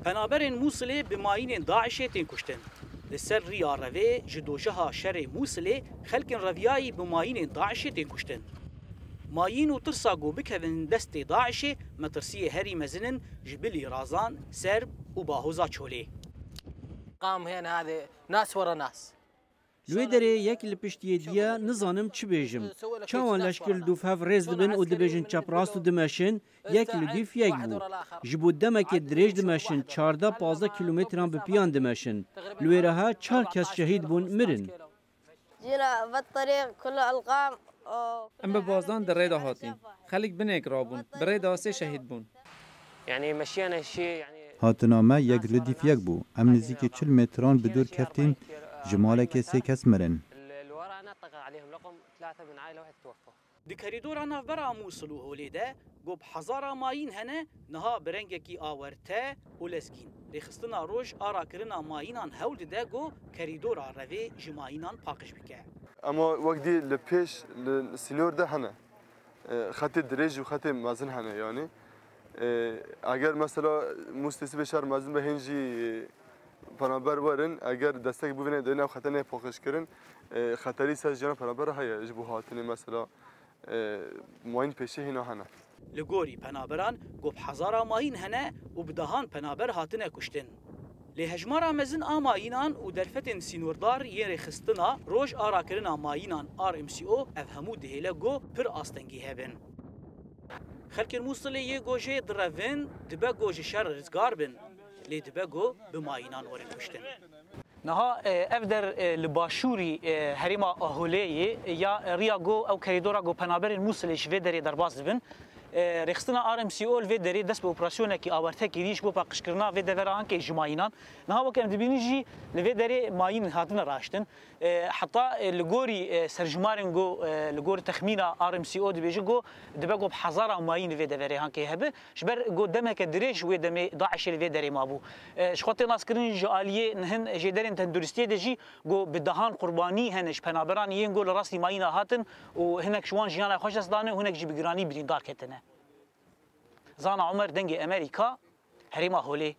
Penaberên Musilê bi mayînên Daişê tên kuştin. Li ser rîya revê ji dojeha şerê Musilê xelkên reviyayî bi mayînên Daişê tên kuştin. Mayîn û tirsa got bikevin destê Daişê metirsiyê herî mezin ji bilî razan, serb û bahoza Çolê. قام هنا هذه ناس ورا ناس. لوی دره یک لپشتیه دیا نزانم چی بیجم. چاوان لشکر دوفاف رز دبن و دبیجن چپراست و دمشن یک لدیف یک بو. جبود دمک دریج دمشن 14-15 کیلومتران به پیان دمشن. لوی رها 4 کس شهید بون مرن. جينا بالطريق كله ألقام. ام به بازدان در ريدا هاتين خلق بنيك رابون بريدا سه شهيد بون يعني مشينا شيء يعني هاتنا ما یک ردیف یک بو ام نزدیک 40 متران بدور کفتین جمالک سه کس مرن. الورا نطق عليهم رقم 3 من عائله واحد توفوا. Di koridora navbera Musul û Holê de gob hezara mayîn hene niha bi rengekî awerte û lezgîn. Rêxistina roj a rakirina mayînan hewl dide got koridora revê ji mayînan paqij bike. Ama wekdî li pêş li sînor de hene. Xetê dirêj û xetê mezin hene yani. Eger mesela mustesî beşar mezin be hên jî penaber warin eger destek bûvîne de nav xetenê paqij kirin xeterî ser jiyana penaber heye ji bo hatinê mesela mayîn pêşî hîna hene. Li gorî penaberan gob hezara mayîn hene û bi dehan penaber hatine kuştin. Lê hejmara mezin a mayînan û derfetên sînordar yên rêxistina roj a rakirina mayînan RMCO ev hemû dihêle got pir astengî hebin. Xelkên Musilê yê got jê direvin dibe got ji şer rizgar bin. Lê dibe got bi mayînan werin kuştin. Niha ev der li başûrî herêma Holeyê ya rêya got ew koridora got penaberên Musilê ji vê derê derbas dibin. Rêxistina RMCO li vê derê dest bi operasyonekî awertekî dîş bo paqijkirina vê devera ankê ji mayînan. Niha wek em dibînin jî li vê derê mayîn hatine raştin. Heta li gorî serjmarên got li gorî texmîna RMCO dibêje got dibe got hezara mayîn li vê deverê ankê hebe ji ber got demeke dirêj wê demê Daişê li vê derê mabû. Ji xwe tê naskirin ji aliyê nihin jê derên tenduristiyê de jî got bi dehan qurbanî hene ji penaberan yên got li rastî mayîna hatin û hinek ji wan jiyana xweş dest dane û hinek jî bi giranî birîndar ketine. Zana Ömer dengê Amerîka herêma Holê.